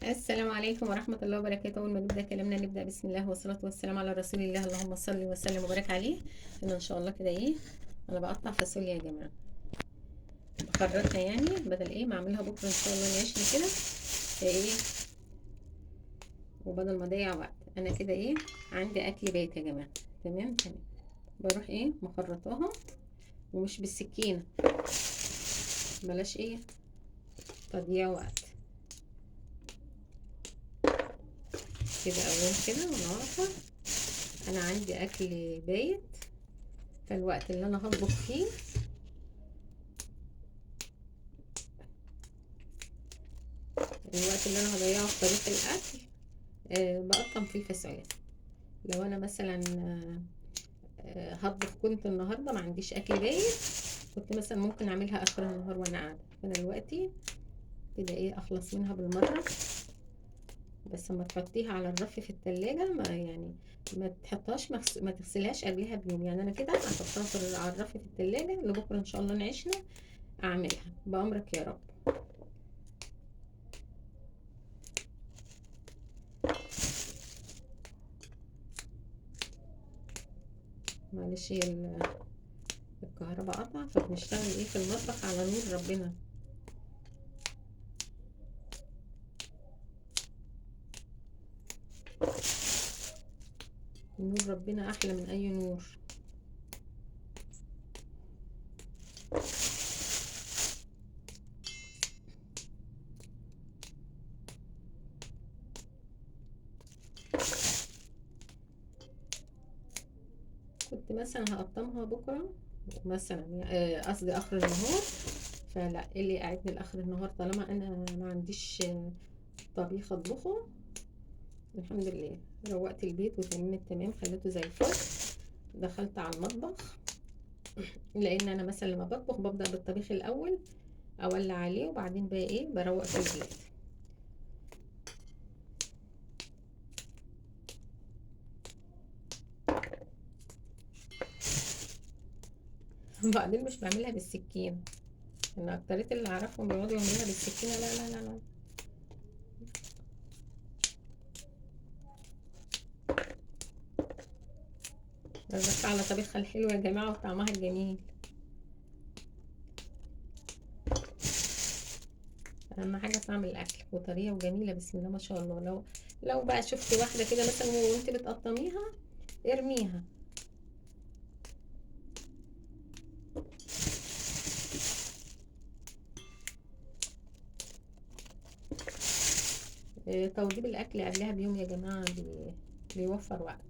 السلام عليكم ورحمة الله وبركاته. أول ما نبدأ كلامنا نبدأ بسم الله والصلاة والسلام على رسول الله، اللهم صل وسلم وبارك عليه. إن شاء الله كده أنا بقطع فاصوليا يا جماعة، بخرطها يعني بدل ما أعملها بكرة إن شاء الله نعيشنا كده فإيه، وبدل ما أضيع وقت أنا كده عندي أكل بيت يا جماعة. تمام تمام. بروح مخرطاها ومش بالسكينة، بلاش تضييع وقت كده. أول كده وأنا واقفة أنا عندي أكل بايت، فالوقت اللي أنا هطبخ فيه الوقت اللي انا هضيعه في طريق الاكل بقطم فيه الفاصوليا. لو انا مثلا هطبخ، كنت النهارده ما عنديش اكل بايت، كنت مثلا ممكن اعملها اخر النهار وانا قاعده، فانا دلوقتي كده اخلص منها بالمره. بس اما تحطيها على الرف في التلاجة ما ما تحطهاش ما تغسلهاش قبلها بيوم. يعني انا كده هحطها على الرف في التلاجة لبكره ان شاء الله نعيشنا اعملها بامرك يا رب. معلش هي الكهرباء قطع، فبنشتغل في المطبخ على نور ربنا. نور ربنا احلى من اي نور. كنت مثلا هقطمها بكره مثلا، قصدي اخر النهار، فلا إيه اللي قاعدني لاخر النهار طالما انا ما عنديش طبيخ اطبخه. الحمد لله روقت البيت وتمام التمام، خليته زي الفل. دخلت على المطبخ لان انا مثلا لما بطبخ ببدا بالطبيخ الاول، اولع عليه وبعدين بقى بروق في البيت. وبعدين مش بعملها بالسكين، انا اكتريت اللي اعرفهم بيقعدوا يعملوها بالسكينه. لا لا لا لا. بس على طبيخها الحلو يا جماعه وطعمها الجميل. اهم حاجه طعم الاكل وطريه وجميله بسم الله ما شاء الله. لو بقى شفت واحده كده مثلا وانت بتقطميها ارميها. توضيب الاكل قبلها بيوم يا جماعه بيوفر وقت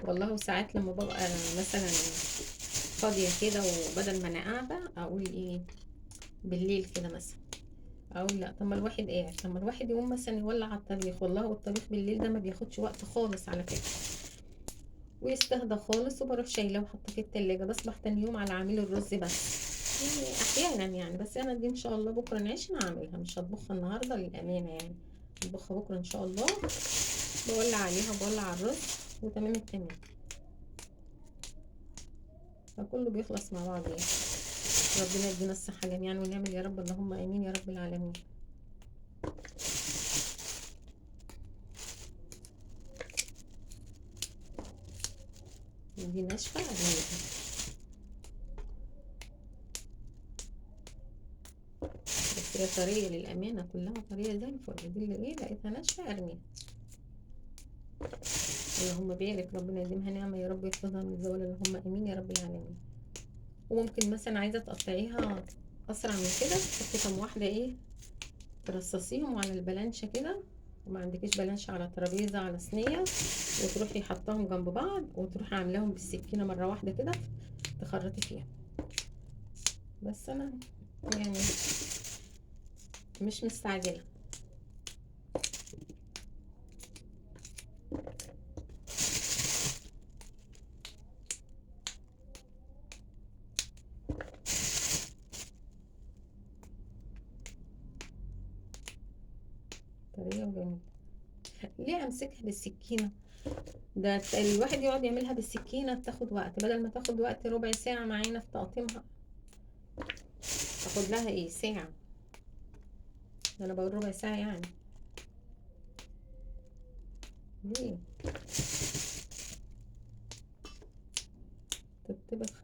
والله. وساعات لما ببقى مثلا فاضيه كده وبدل ما انا قاعده اقول بالليل كده مثلا، اقول لا طب ما الواحد قاعد، طب ما الواحد يقوم مثلا يولع على الطبيخ. والله والطبيخ بالليل ده ما بياخدش وقت خالص على فكره، ويستهدى خالص. وبروح شايلاه وحاطاه في التلاجة، بصبح تاني يوم على عميل الرز بس. يعني احيانا يعني، بس انا دي ان شاء الله بكره نعيشنا هعملها، مش هطبخها النهارده للامانه يعني، هطبخها بكره ان شاء الله. بولع عليها بولع على الرز وتمام التمام، فكله بيخلص مع بعض يعني. ربنا يدينا الصحه جميعا ونعمل يا رب، اللهم امين يا رب العالمين. دي ناشفه ارميها، بس هي طريه للامانه، كلها طريه زي الفل. دي اللي لقيتها ناشفه ارميها. اللهم بارك، ربنا يديمها نعمه يا رب، يحفظها من الزوال، اللهم امين يا رب العالمين. وممكن مثلا عايزه تقطعيها اسرع من كده، تحطي كام واحده ترصصيهم على البلانشه كده، وما عندكيش بلانشه على ترابيزه على صينيه، وتروحي حطاهم جنب بعض وتروحي عاملاهم بالسكينه مره واحده كده تخرطي فيها. بس انا يعني مش مستعجله. طريقه وجميله. ليه امسكها بالسكينه؟ ده الواحد يقعد يعملها بالسكينه تاخد وقت، بدل ما تاخد وقت ربع ساعه معانا في تقطيمها، تاخد لها ساعه. انا بقول ربع ساعة يعني. ليه تطبخ؟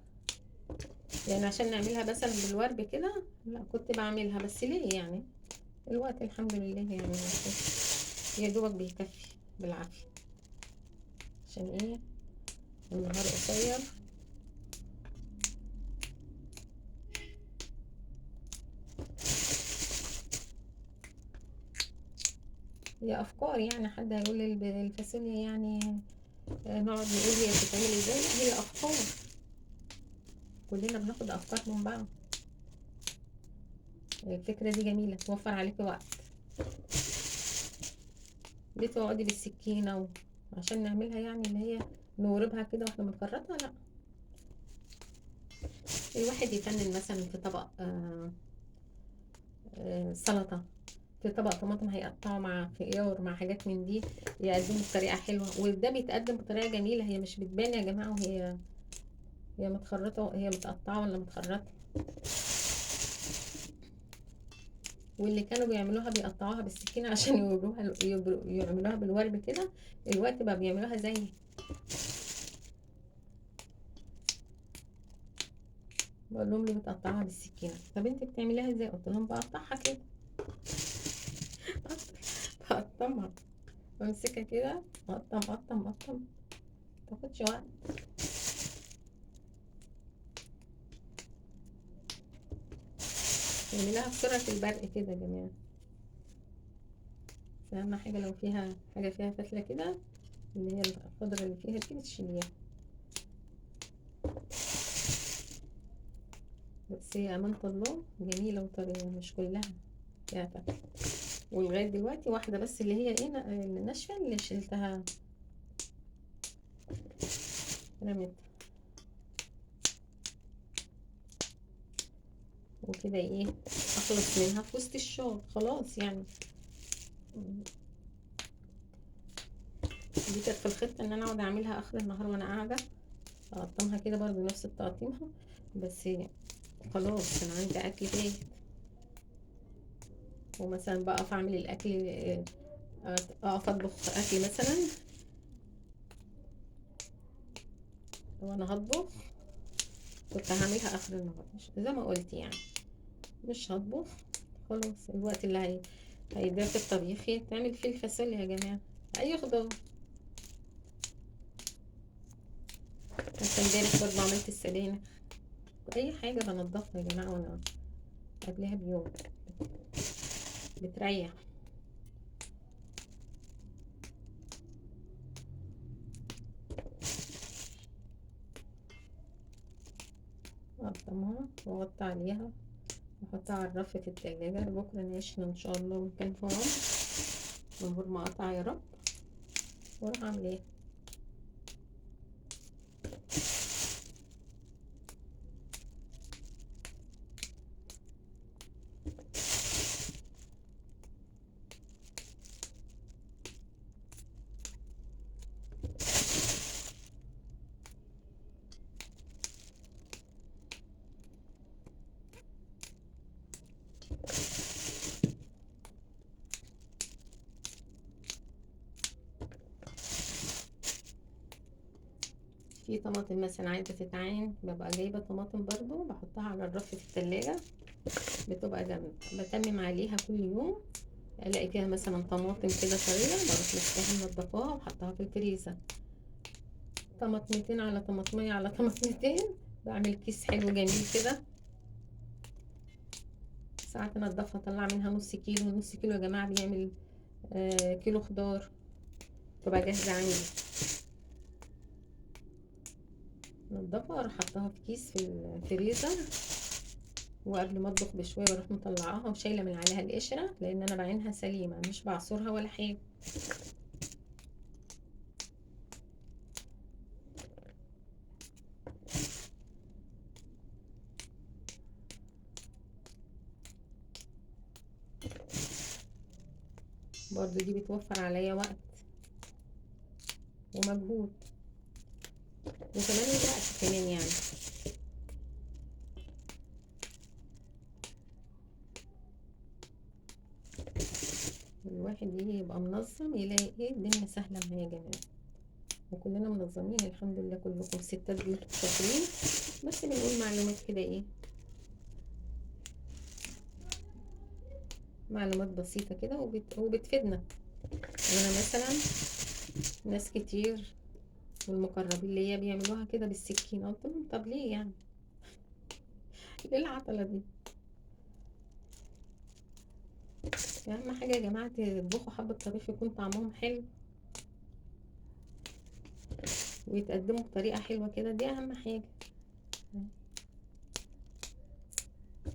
يعني عشان نعملها مثلا بالورب كده؟ لا كنت بعملها، بس ليه يعني؟ الوقت الحمد لله يعني يا دوبك بيكفي بالعافية. عشان ايه؟ النهار قصير. هي افكار يعني، حد هيقول لي الفاصوليا يعني نقعد نقول هي بتتعمل ازاي؟ لا هي افكار، كلنا بناخد افكار من بعض. الفكرة دي جميلة، توفر عليكي وقت. ليه تقعدي بالسكينة عشان نعملها يعني اللي هي نوربها كده واحنا بنخرطها؟ لا. الواحد يفنن مثلا في طبق سلطة، في طبق طماطم هيقطعه مع خيار مع حاجات من دي، يقدمه بطريقة حلوة، وده بيتقدم بطريقة جميلة. هي مش بتبان يا جماعة، هي متخرطة، هي متقطعة ولا متخرطة. واللي كانوا بيعملوها بيقطعوها بالسكينة عشان يعملوها بالورب كده. الوقت بقى بيعملوها زي، بقول لهم ليه بتقطعوها بالسكينة؟ طب انت بتعمليها ازاي؟ قلت لهم بقطعها كده. بقطمها، بمسكها كده، مقطم مقطم مقطم، متاخدش وقت. اعمليها بسرعة البرق كده يا جماعة. بس أهم حاجة لو فيها حاجة فيها فتلة كده، اللي هي الخضرة اللي فيها دي، بتشيليها. بس هي أمانة الله جميلة وطرية، مش كلها فيها فتلة. ولغاية دلوقتي واحدة بس اللي هي ايه، الناشفة اللي شلتها رميتها. وكده ايه، اخلص منها في وسط الشغل خلاص يعني. دي كانت في الخطة ان انا اقعد اعملها اخر النهار وانا قاعدة، اقطمها كده برضو نفس التقطيمها. بس خلاص كان عندي اكل بايت، ومثلا بقف اعمل الاكل، اقف اطبخ اكل مثلا وانا هطبخ. كنت هعملها اخر النهار، مش زي ما قلت يعني، مش هطبخ. خلاص الوقت اللي هيضيع في الطبيخ يتعمل فيه الفاصوليا يا جماعة، اي خضار. حتى امبارح برضه عملت السبانخ. اي حاجة بنضفها يا جماعة وانا قبلها بيوم، بتريح. اقطمها واغطي عليها واحطها على الرف في التلاجة لبكرة نعيشنا ان شاء الله، وكان في عمر من غير ما اقطع يا رب. واروح اعمل ايه؟ في طماطم مثلا عايزة تتعين، ببقى جايبة طماطم برضو بحطها على الرف في التلاجة، بتبقى جامدة. بتمم عليها كل يوم، الاقي فيها مثلا طماطم كده طرية، بروح مسكاها منضفاها وحطها في الفريزر. طماطمتين على طماطمية على طماطمتين، بعمل كيس حلو جميل كده. ساعات انضفها اطلع منها نص كيلو. نص كيلو يا جماعة بيعمل كيلو خضار، تبقى جاهزة عندي. انضفها واروح حطها في كيس في الفريزر، وقبل ما اطبخ بشويه بروح مطلعاها وشايله من عليها القشره، لان انا بعينها سليمه مش بعصرها ولا حاجه. برضو دي بتوفر عليا وقت ومجهود، وكمان الوقت كمان يعني. الواحد يجي يبقى منظم يلاقي ايه الدنيا سهلة معايا يا جماعة. وكلنا منظمين الحمد لله، كلكم ستات بيوت شاطرين، بس بنقول معلومات كده ايه، معلومات بسيطة كده وبتفيدنا. وانا مثلا ناس كتير والمقربين ليا بيعملوها كده بالسكينة، قلت لهم طب ليه يعني، ليه العطلة دي؟ اهم حاجة يا جماعة تطبخوا حبة طبيخ يكون طعمهم حلو ويتقدموا بطريقة حلوة كده، دي اهم حاجة.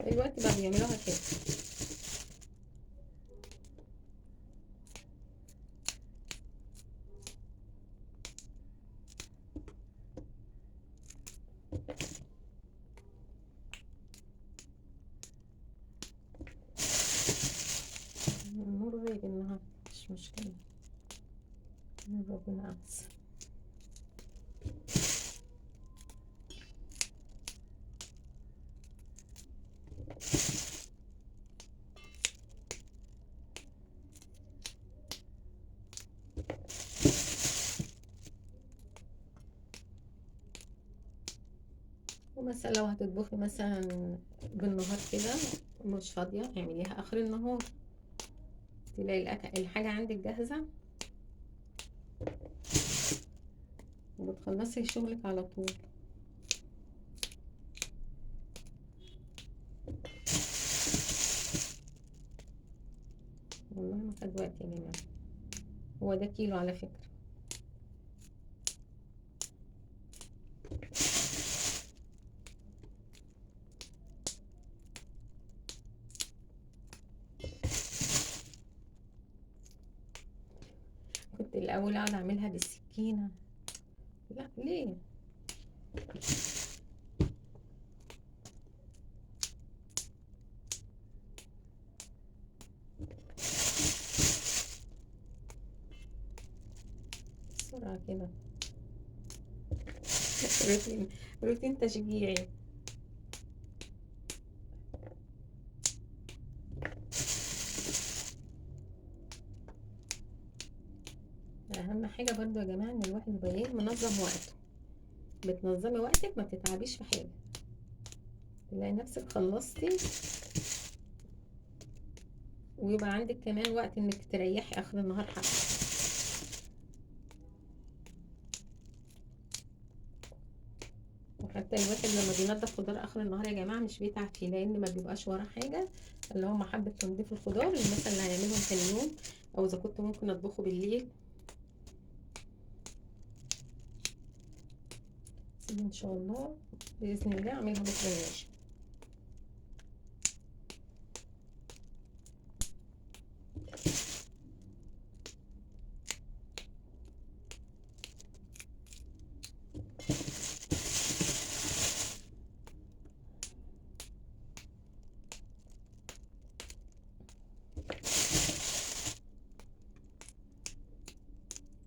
الوقت بقى بيعملوها كده. النور غايب النهاردة مش مشكلة، نور ربنا أحسن. ومثلا لو هتطبخي مثلا بالنهار كده مش فاضية، اعمليها آخر النهار، تلاقي الحاجة عندك جاهزة وبتخلصي شغلك على طول. والله ما خد وقت يا جماعة، هو ده كيلو على فكرة. كنت الأول أقعد أعملها بالسكينة، لا ليه؟ بسرعة كده. روتين، روتين تشجيعي. أهم حاجة برضو يا جماعة إن الواحد يبقى إيه منظم وقته. بتنظمي وقتك ما بتتعبيش في حاجة، تلاقي نفسك خلصتي ويبقى عندك كمان وقت إنك تريحي آخر النهار حتى. وحتى الواحد لما بينضف خضار آخر النهار يا جماعة مش بيتعب فيه، لأن ما بيبقاش وراه حاجة، اللي هو محبة تنظيف الخضار اللي مثلا اللي هيعملهم تاني يوم، أو إذا كنت ممكن أطبخه بالليل. بس إن شاء الله بإذن الله أعملها بكرة العشاء.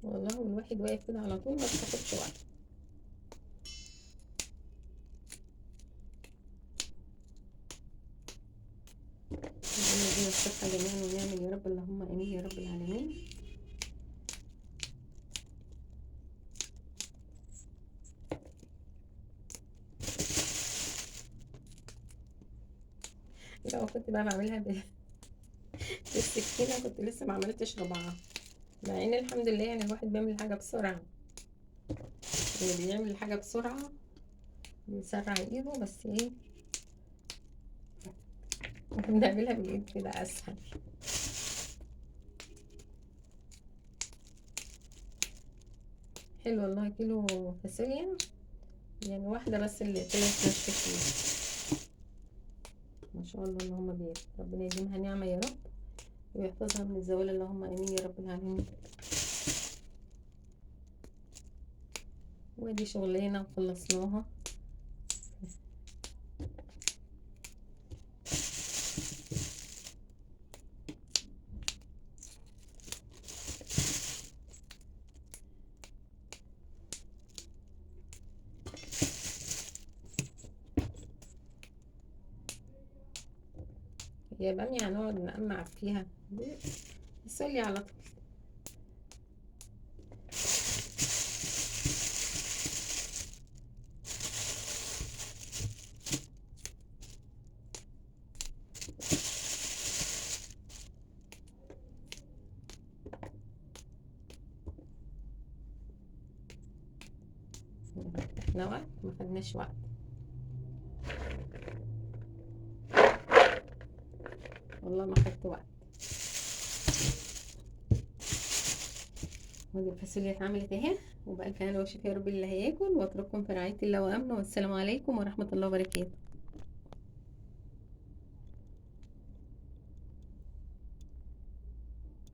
والله والواحد واقف كده على طول ما بتاخدش وقت. ربنا يدينا الصحة جميعا ونعمل يا رب، اللهم آمين يا رب العالمين. لو كنت بقى بعملها بالسكينة كنت لسه ما عملتش ربعها، مع ان الحمد لله يعني الواحد بيعمل الحاجة بسرعة، اللي بيعمل الحاجة بسرعة بيسرع ايده، بس ايه بنعملها بالايد كده اسهل. حلو والله، كيلو فاصوليا يعني واحدة بس اللي طلعت ناشفة فيه. ما شاء الله اللهم بارك، ربنا يديمها نعمة يا رب ويحفظها من الزوال، اللهم امين يا رب العالمين. ودي شغلانة وخلصناها. هي بامية هنقعد نقمع فيها، السولي على طول. احنا وقت ما خدناش وقت. والله ما خدت وقت. ودي الفاصوليا اتعملت اهي، وبألف هنا وشفا يا رب اللي هياكل، واترككم في رعاية الله وامنه، والسلام عليكم ورحمة الله وبركاته.